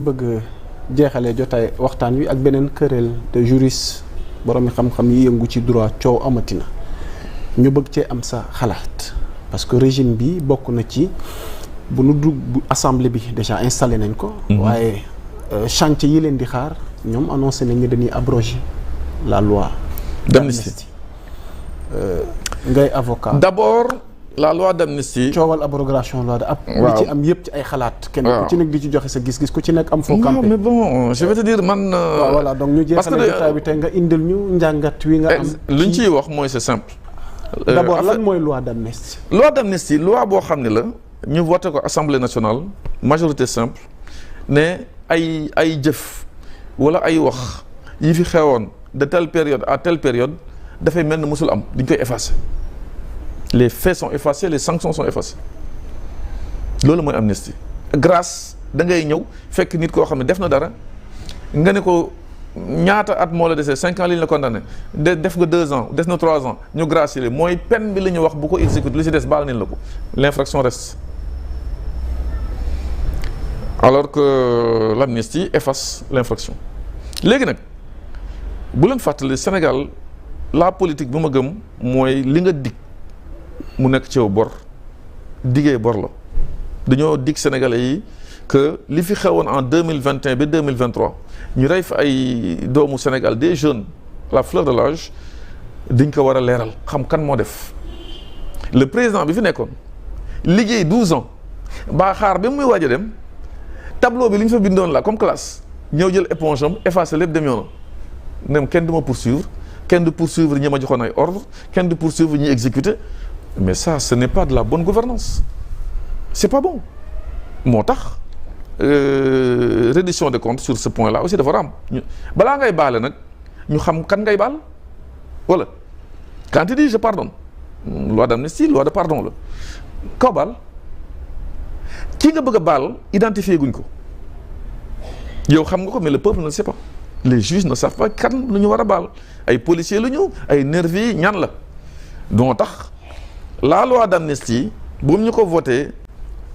bëgg jeexalee jotaay waxtaan wi ak beneen kuréel de juriste borom xam-xam yi yëngu ci droit coow amatina ñu bëgg cee am sa xalaat parce que régime bi bokk na ci bu nu dugg assemblée bi déjà installé nañ ko. waaye chantier yi leen di xaar ñoom annoncé nañ ne dañuy abroger la loi d'amnistie. ngay avocat. D'abord la loi d'amnistie. coowal abrogation loi li ci am yëpp ci ay xalaat. kenn ku ci nekk di ci joxe sa gis-gis ku ci nekk am foo campé. non mais bon je vais te dire man. waaw voilà donc ñu jeexalee jotaay bi tey nga indil ñu njàngat wi nga am. li ñu ciy wax mooy c'est simple. d'abord lan mooy loi d'amnistie. loi d'amnistie loi boo xam ne la ñu voté ko assemblée nationale majorité simple ne ay jëf wala ay wax yi fi xewoon de telle période à telle période dafay mel ni musul am dañ koy effacer. Les faits sont effacés, les sanctions sont effacées loolu mooy amnistie grâce da ngay ñëw fekk nit koo xam ne def na dara nga ne ko ñaata at moo la desee 5 ans li ñu la condamné def nga 2 ans des na 3 ans ñu gracier mooy peine bi la ñu wax bu ko exécuter li ci des baal nañ la ko l'infraction reste alors que l'amnistie efface l'infraction léegi nag bu leen fàttali Sénégal la politique bu ma gëm mooy li nga dig mu nekk ci yow bor diggee bor la dañoo dig Sénégalais yi que li fi xewoon en 2021 ba 2023 ñu rey fi ay doomu Sénégal des jeunes la fleur de l'âge dañ ko war a leeral xam kan moo def le président bi fi nekkoon liggéey 12 ans ba xaar ba muy waaj a dem tableau bi li ñu fa bindoon la comme classe ñëw jël éponge am effacé lépp dem yoonam nem kenn du ma poursuivre kenn du poursuivre ñi ma joxoon ay ordre kenn du poursuivre ñi exécuter mais ça ce n'est pas de la bonne gouvernance c'est pas bon moo tax reddition des comptes sur ce point-là aussi dafa am balaa ngay baale nag ñu xam kan ngay baal voilà quand tu dis je pardonne loi d'amnistie loi de pardon la kaw baal kii nga bëgg a baal identifier guñ ko yow xam nga ko mais le peuple ne le sait pas les juges ne savent pas kan lu ñu war a baal ay policiers lu ñu ay nervis ñan la doo tax la loi d'amnistie bu ñu ko voté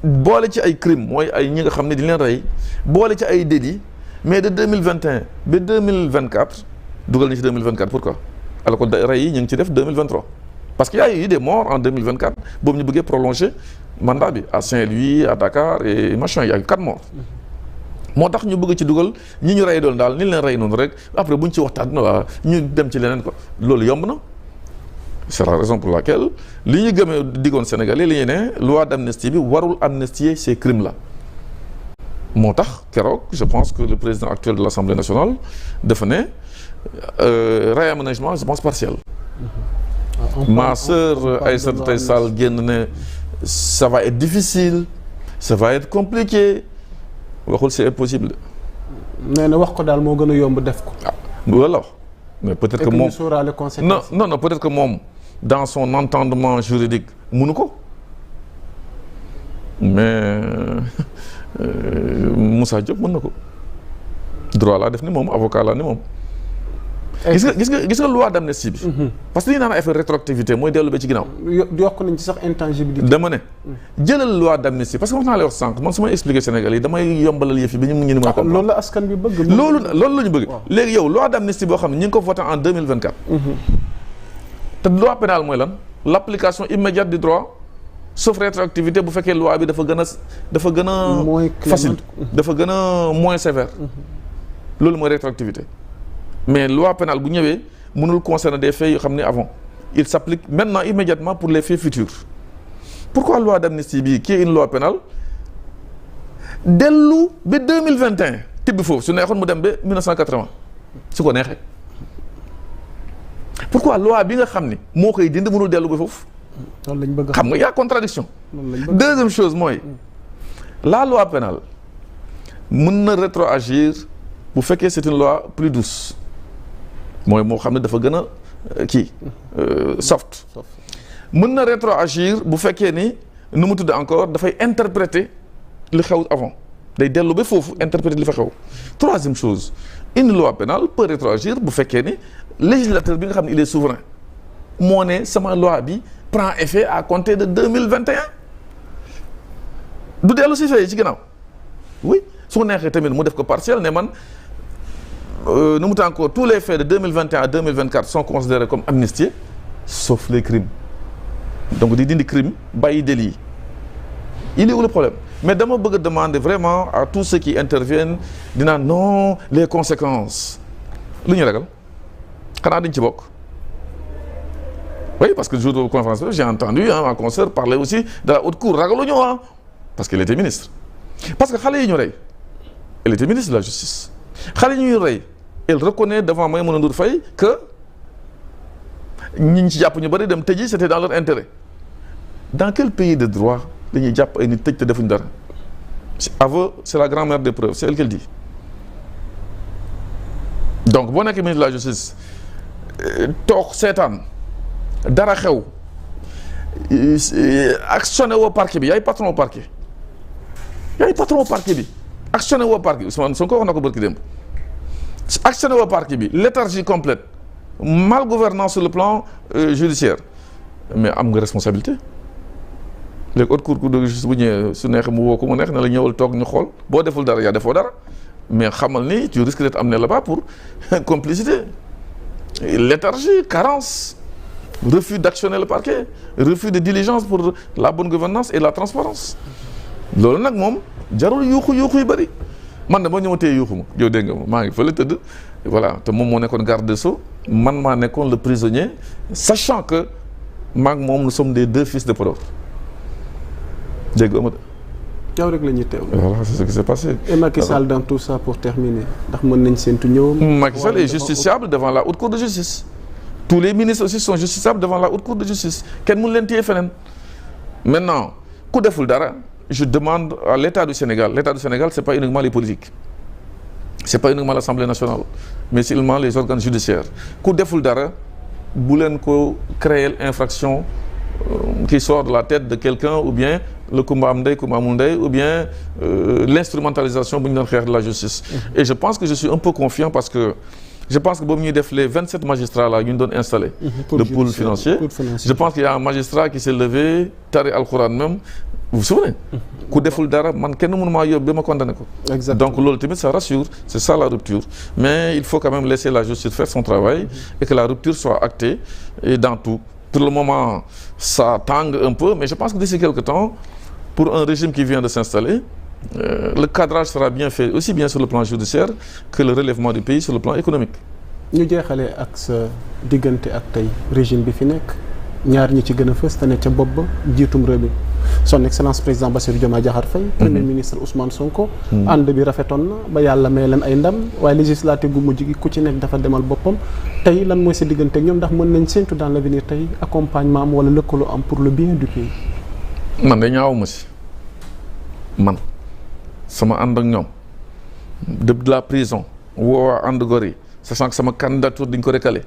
boole ci ay crimes mooy ay ñi nga xam ne di leen rey boole ci ay délits mais de 2021 ba 2024 dugal nañu ci 2024 pourquoi alors que rey yi ñu ngi ci def 2023 parce que y a eu des morts en 2024 boobu ñu bëggee prolonger mandat bi à Saint-Louis à Dakar et machin y a eu 4 morts moo tax ñu bëgg ci dugal ñi ñu rey doon daal ni leen rey noonu rek après bu ñu ci waxtaan waa ñu dem ci leneen ko loolu yomb na. C'est la raison pour laquelle li ñu gëmee diggoon Sénégalais li ñu ne loi d'amnistie bi warul amnistier ces crimes-là moo tax keroog je pense que le président actuel de l'Assemblée nationale dafa ne réaménagement je pense partiel. Ma sœur Aïssatou Tall Sall génn ne ça va être difficile ça va être compliqué waxul c'est impossible. nee na wax ko daal moo gën a yomb def ko. ah loolu la wax mais peut-être que moom non peut-être que moom. dans son entendement juridique mënu ko mais Moussa Diop mën na ko droit laa def ni moom avocat laa ni moom gis nga loi d'amnistie bi parce que li ñu naan affaire rétroactivité mooy dellu ba ci ginnaaw yokk nañ ci sax intangibilité dama ne jëlal loi d'amnistie parce que wax naa lay wax sànq man su may expliquer Sénégal yi damay yombalal yëf yi ba ñu mu ñu ni ma ko loolu la askan bi bëgg loolu la ñu bëgg léegi yow loi d'amnistie boo xam ne ñu ngi ko voté en 2024 te loi pénale mooy lan l'application immédiate du droit sauf rétroactivité bu fekkee loi bi dafa gën a facile dafa gën a moins sévère loolu mooy rétroactivité mais loi pénale bu ñëwee mënul concerner des faits yoo xam ne avant il s'applique maintenant immédiatement pour les faits futurs pourquoi loi d'amnistie bi qui est une loi pénale dellu ba 2021 tibb foofu su neexoon mu dem ba 1980 su ko neexee pourquoi loi bi nga xam ni moo koy dindi mënul dellu ba foofu loolu lañ bëgg xam nga y a contradiction deuxième chose mooy la loi pénale mën na rétroagir bu fekkee c'est une loi plus douce mooy moo xam ne dafa gën a kii soft mën na rétroagir bu fekkee ni nu mu tudd encore dafay interpréter li xew avant day dellu ba foofu interpréter li fa xew troisième chose une loi pénale peut rétroagir bu fekkee ni législateur bi nga xam ne il est souverain moo ne sama loi bi prend effet à compter de 2021 du dellu si fay ci ginnaaw oui su neexee tamit mu def ko partiel ne man nu mu tànn encore tous les faits de 2021 à 2024 sont considérés comme amnistiés sauf les crimes donc di dindi crime bàyyi délit yi il est où le problème mais dama bëgg a demander vraiment à tous ceux qui interviennent dinaa non les conséquences lu ñu ragal xanaa dañ ci bokk. Oui, parce que le jour de la conférence j'ai entendu un concert parler aussi de la haute cour ragaluñu parce qu'il était ministre parce que xale yi ñu rey elle était ministre de la justice xale yi ñuy rey elle reconnaît devant Maïmouna Ndour Faye que ñi ci jàpp ñu bari dem tëji c'était dans leur intérêt dans quel pays de droit dañuy jàpp ay nit tëj te defuñu dara aveu c'est la grand-mère des preuves c'est elle qui le dit donc boo nekkee ministre de la justice toog seetaan dara xew actionné woo parquet bi yaay patron au parquet bi actionné woo parquet bi Ousmane Sonko wax na ko barki démb actionné woo parquet bi léthargie complète mal gouvernance sur le plan judiciaire mais am nga responsabilité léegi haute cour de justice bu ñëwee su neexee mu woo ko mu neex ne la ñëwal toog ñu xool boo deful dara yaa defoo dara mais xamal ni tu risques d'être amené là-bas pour complicité léthargie carence refus d'actionner le parquet refus de diligence pour la bonne gouvernance et la transparence loolu nag moom jarul yuuxu yu bëri man de boo ñëwatee yuuxu ma yow dégg nga ma maa ngi fële tëdd voilà te moom moo nekkoon garde des Sceaux man maa nekkoon le prisonnier sachant que maag moom nous sommes des deux fils de Podor dégg nga yow rek la ñuy teew. Voilà, c'est ce qui s'est passé. Et Macky Sall dans tout ça pour terminer ndax mën nañ séntu ñëwam. Macky Sall est justiciable devant la haute cour de justice. Tous les ministres aussi sont justiciables devant la haute cour de justice kenn mënu leen téye feneen. Maintenant ku deful dara je demande à l'État du Sénégal c'est pas uniquement les politiques c'est pas uniquement l'Assemblée nationale mais c'est également les organes judiciaires ku deful dara bu leen ko créer infraction qui sort de la tête de quelqu'un ou bien le kumba am ndey kumba amul ndey ou bien l'instrumentalisation bu ñu doon xeex de la justice. Et je pense que je suis un peu confiant parce que je pense que boobu ñuy def les 27 magistrats là yu ñu doon installé. le pôle financier je pense qu'il y a un magistrat qui s'est levé tari alxuraan même vous vous souvenez. ku deful dara man kenn mënu maa yóbbu ba ma condamné ko. Exactement. Donc loolu tamit ça rassure c'est ça la rupture mais il faut quand même laisser la justice faire son travail et que la rupture soit actée et dans tout. Pour le moment ça tangue un peu mais je pense que d'ici quelque temps pour un régime qui vient de s'installer le cadrage sera bien fait aussi bien sur le plan judiciaire que le relèvement du pays sur le plan économique. ñu jeexalee ak sa diggante ak tey régime bi fi nekk ñaar ñi ci gën a fës te ne ca bopp ba jiitum réew mi son excellence président Bassirou Diomaye Diakhar Faye. premier ministre Ousmane Sonko. ànd bi rafetoon na ba yàlla may leen ay ndam waaye législative gu mujj gi ku ci nekk dafa demal boppam tey lan mooy sa diggante ak ñoom ndax mën nañ séntu dans l'avenir tey accompagnement am wala lëkkaloo am pour le bien du pays. man de ñaawuma si man sama ànd ak ñoom de la prison woo ànd gor yi sachant que sama candidature dañ ko recalé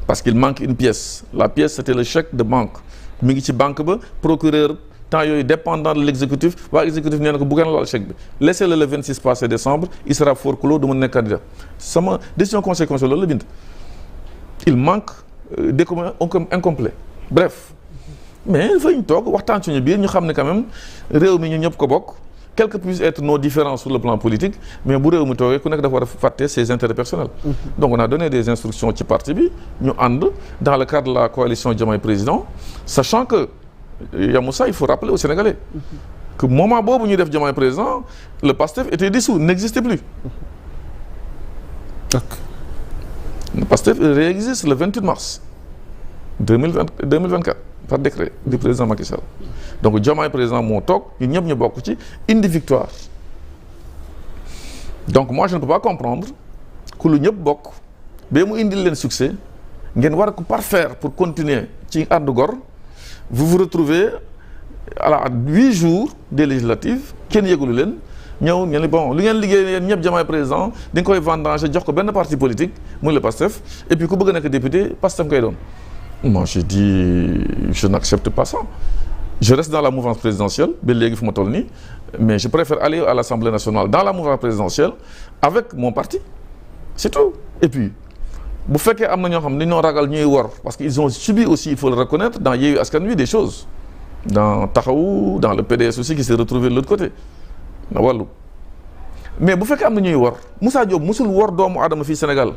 parce qu'il manque une pièce la pièce c'était le chèque de banque mi ngi ci banque ba procureur temps yooyu dépendant de l'exécutif waa exécutif nee na ko bu ngeen laal chèque bi laissez-le le 26 passé décembre il sera forclos du ma nekk candidat sama décision conseil constitutionnel loolu la bind il manque des documents incomplets bref mais fa ñu toog waxtaan suñu biir ñu xam ne quand même réew mi ñu ñëpp ko bokk quels que puissent être nos différences sur le plan politique mais bu réew mi toogee ku nekk dafa war a fàtte ses intérêts personnels. Donc on a donné des instructions ci parti bi ñu ànd dans le cadre de la coalition Diomaye Président sachant que Yamoussa il faut rappeler aux Sénégalais que moment boobu ñuy def Diomaye Président le PASTEF était dissous n'existait plus. Le PASTEF réexiste le 28 mars 2024 par décret du président Macky Sall. Donc Diomaye président moo toog ñun ñëpp ñu bokk ci indi victoire donc moi je ne peux pas comprendre que lu ñëpp bokk ba mu indil leen succès ngeen war a ko parfaire pour continuer ci ànd gor vous vous retrouvez à 8 jours des législatives kenn yëgulu leen ñëw ngeen bon li ngeen liggéey yéen ñëpp Diomaye président di nga koy vendanger jox ko benn parti politique muy le PASTEF et puis ku bëgg nekk député PASTEF koy doon. Moi je dis je n'accepte pas ça. Je reste dans la mouvance présidentielle ba léegi fu ma toll nii mais je préfère aller à l'Assemblée nationale dans la mouvance présidentielle avec mon parti c'est tout. Et puis bu fekkee am na ñoo xam ne ñoo ragal ñuy wor parce que ils ont subi aussi il faut le reconnaître dans Yewwi Askan Wi des choses dans Taxawu dans le PDS aussi qui s'est retrouvé de l'autre côté na wàllu mais bu fekkee am na ñuy wor Moussa Diop musul wor doomu aadama fii Sénégal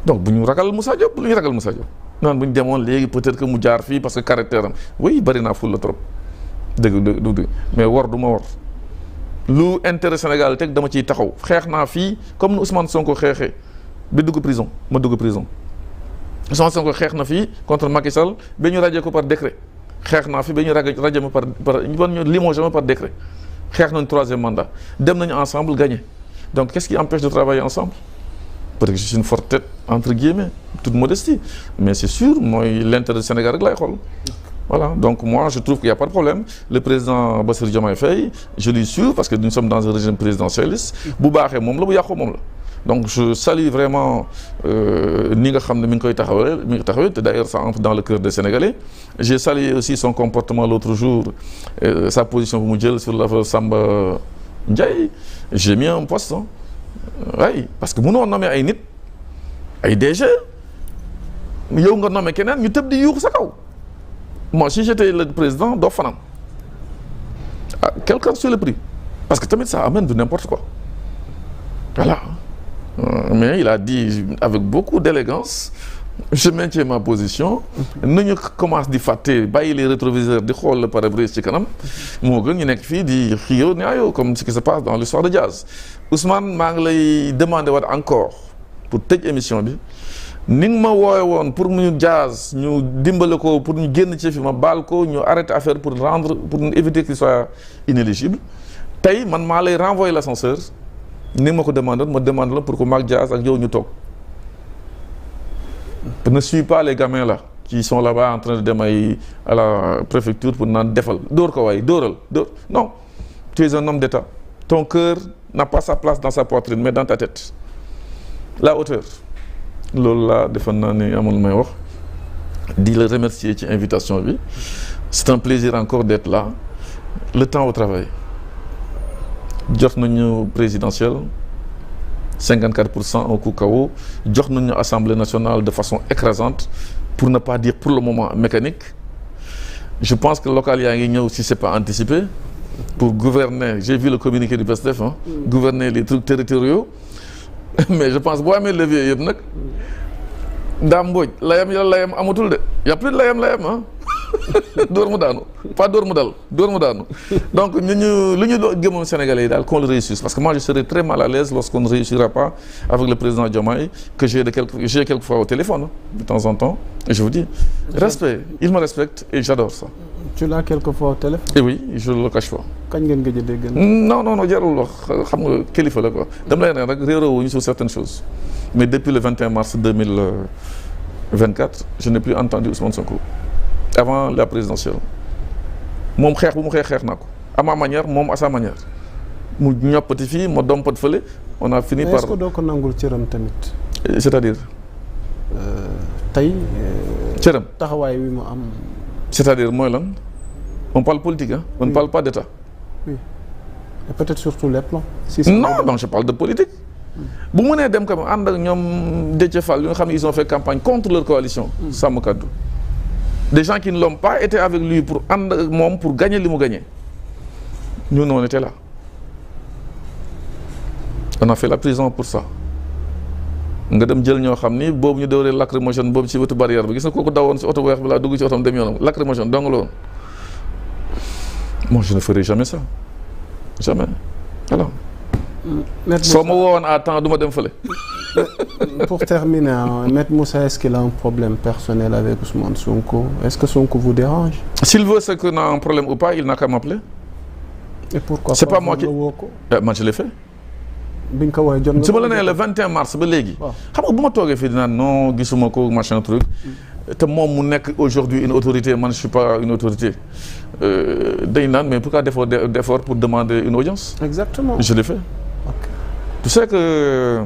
donc bu ñu ragal Moussa Diop lu ñu ragal Moussa Diop naan bu ñu demoon léegi peut-être que mu jaar fii parce que caractère am oui bëri naa ful la trop dëgg mais wor du ma wor lu intérêt Sénégal teg dama ciy taxaw xeex naa fii comme ni Ousmane Sonko xeexee ba dugg prison ma dugg prison Ousmane Sonko xeex na fii contre Macky Sall ba ñu radié ko par décret xeex naa fi ba ñu radié ma par ñu limogé ma par décret xeex nañu 3e mandat dem nañu ensemble gagné donc qu'est-ce qui empêche de travailler ensemble parce que je suis une forte tête entre guillemets toute modestie mais c'est sûr mooy l'intérêt du Sénégal rek lay xool voilà donc moi je trouve qu'il y a pas de problème le président Bassirou Diomaye Faye je lui suis parce que nous sommes dans un régime présidentialiste bu baaxee moom la bu yàqoo moom la donc je salue vraiment ni nga xam ne mi ngi koy taxawee te d'ailleurs ça entre dans le cœur des Sénégalais j'ai salué aussi son comportement l'autre jour sa position bu mu jël sur l'affaire Samba Ndiaye j'ai mis un poste oui parce que mënoo nommer ay nit ay DG yow nga nommer keneen ñu tëb di yuuxu sa kaw moi si j'étais le président doo fanaan quel que soit le prix parce que tamit ça amène de n'importe quoi voilà mais il a dit avec beaucoup d'élégance je maintiens ma position nañu commence di fàtte bàyyi les rétroviseurs di xool le pare-brise ci kanam moo gën ñu nekk fii di xiyoo ñaayoo comme ce qui se passe dans l'histoire de Diaz Ousmane maa ngi lay demander waat encore pour tëj émission bi ni nga ma woowe woon pour ñu Diaz ñu dimbale ko pour ñu génn ci fi ma baal ko ñu arrêter affaire pour éviter qu'il soit inéligible tey man maa lay renvoyer l'ascenseur ni ma ko demandé ma demande la pour que maag Diaz ak yow ñu toog ne suis pas les gamins là qui sont là-bas en train de dem ay à la préfecture pour naan defal dóor ko waay dóoral non tu es un homme d'État ton cœur n'a pas sa place dans sa poitrine mais dans ta tête la hauteur loolu laa defoon naa ni amul may wax di la remercier ci invitation bi c'est un plaisir encore d'être là le temps au travail jot nañu présidentielle 54% au coup KO jox nañu Assemblée nationale de façon écrasante pour ne pas dire pour le moment mécanique je pense que local yaa ngi ñëw si c'est pas anticipé pour gouverner j'ai vu le communiqué du PASTEF gouverner les trucs territoriaux mais je pense boo amee levier yëpp nag Dame Mbodj layam amatul de y a plus de layam dóor mu daanu pas dóor mu dal dóor mu daanu donc lu ñu gëmoon Sénégalais yi daal qu'on le réussisse parce que moi je serai très mal à l'aise lorsqu'on ne réussira pas avec le président Diomaye que j'ai quelquefois au téléphone de temps en temps et je vous dis respect il me respecte et j'adore ça. Tu l'as quelquefois au téléphone. Et oui je le cache pas. kañ ngeen gëj a dégg. non jarul wax xam nga kilifa la quoi dama lay ne rek réeróowuñu sur certaines choses mais depuis le 21 mars 2024 je n'ai plus entendu Ousmane Sonko. Avant la présidentielle moom xeex bu mu xeex naa ko à ma manière moom à sa manière mu ñoppati fii ma dompat fële on a fini par. est-ce que doo ko nangul cëram tamit. c'est-à-dire. tey. cëram taxawaay wi mu am. c'est-à-dire mooy lan on parle politique hein on ne parle pas d'État. oui et peut-être sur tous les plans. non je parle de politique. bu mu nee dem quand même ànd ak ñoom Déthié Fall yu nga xam ne ils ont fait campagne contre leur coalition. Sàmm Kàddu. Des gens qui ne l'ont pas été avec lui pour ànd ak moom pour gagner li mu gagné ñun on était là on a fait la prison pour ça nga dem jël ñoo xam ni boobu ñu dóoree lacrymogène boobu ci wetu barrière bi gis nga kooku dawoon ci oto bu weex bi laa dugg ci otom dem yoonam lacrymogène dong la woon moi je ne ferai jamais ça jamais voilà. soo ma woowoon à temps du ma dem fële. Pour terminer, Maître Moussa, est-ce qu'il a un problème personnel avec Ousmane Sonko? Est-ce que Sonko vous dérange? S'il veut c'est qu'on a un problème ou pas, il n'a qu'à m'appeler. Et pourquoi c'est pas moi qui moi je l'ai fait. bi nga ko woowee jot nga su ma la nee le 21 mars ba léegi. xam nga bu ma toogee fii dinaa non gisuma ko machin truc. te moom mu nekk aujourd'hui une autorité man je suis pas une autorité dañ naan mais pourquoi d'effort pour demander une audience. Exactement. Je l'ai fait. Okay. Tu sais que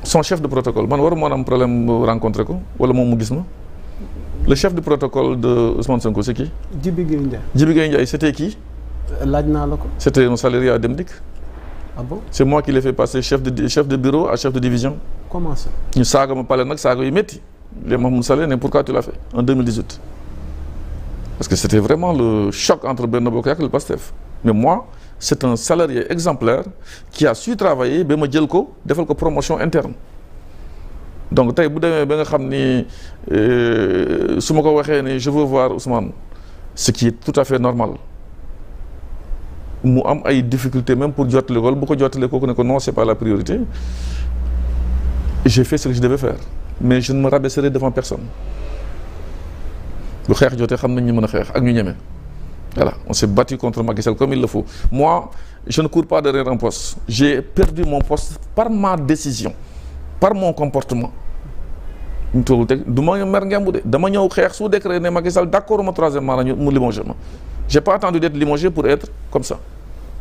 son chef de protocole man waru am problème rencontrer ko wala moom mu gis ma le chef de protocole de Ousmane Sonko c'est qui. Djibi Gueye Ndiaye. Djibi Gueye Ndiaye c'était qui. laaj naa la ko. C'était un salarié à Dem Dikk. Ah bon? C'est moi qui l'ai fait passer chef de bureau à chef de division. Comment ça? ñu saaga ma pale nag saaga yu métti les Mahmoud Saleh ne pourquoi tu l'as fait en 2018 parce que c'était vraiment le choc entre Benno Bokk Yaakaar et le PASTEF mais moi c'est un salarié exemplaire qui a su travailler ba ma jël ko defal ko promotion interne donc tey bu demee ba nga xam ni su ma ko waxee ni je veux voir Ousmane ce qui est tout à fait normal mu am ay difficultés même pour jottali ko bu ko jottalee kooku ne ko non c'est pas la priorité j'ai fait ce que je devais faire mais je ne me rabaisserai devant personne bu xeex jotee xam nañ ñu mën a xeex ak ñu ñeme voilà on s'est battu contre Macky Sall comme il le faut moi je ne cours pas derrière un poste j'ai perdu mon poste par ma décision par mon comportement ñu toogul teg du ma mer ngembu de dama ñëw xeex sous décret ne Macky Sall d'accord ma troisième mandat ñu mu limogé ma j'ai pas attendu d'être limogé pour être comme ça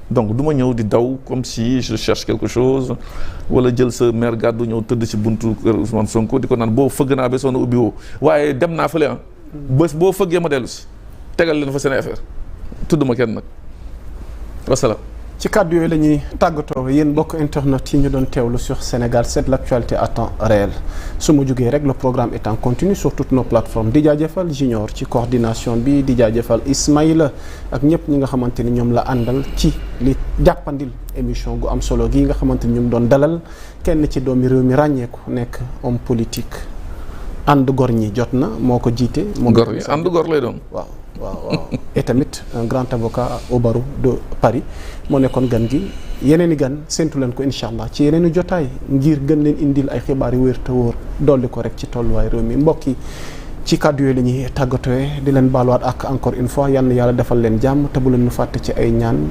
donc du ma ñëw di daw comme si je cherche quelque chose wala jël sa maire gàddu ñëw tëdd ci buntu kër Ousmane Sonko di ko naan boo fëgg naa ba soona ubbi woo waaye dem naa fële bés boo fëggee ma dellu si tegal leen fa seen affaire tudd ma kenn nag wasalaam. ci kàddu yooyu la ñuy tàggatoo yéen bokk internet yi ñu doon teewlu sur Sénégal 7 l'actualité à temps réel su ma jógee rek le programme est en continu sur toutes nos plateformes di jaajëfal Junior ci coordination bi di jaajëfal Ismaïla ak ñëpp ñi nga xamante ni ñoom la àndal ci li jàppandil émission gu am solo gi nga xamante ni ñu doon dalal kenn ci doomi réew mi ràññeeku nekk homme politique ànd gor ñi jot na moo ko jiite. gor yi ànd gor lay doon. waaw. et tamit un grand avocat au barreau de Paris moo nekkoon gan gi yeneen i gan séntu leen ko incha allah ci yeneen i jotaay ngir gën leen indil ay xibaar yu wér te wóor dolli ko rek ci tolluwaay réew mi mbokk yi ci kàddu yooyu la ñuy tàggatoo di leen baaluwaat ak encore une fois yal na yàlla defal leen jàmm te bu leen ñu fàtte ci ay ñaan.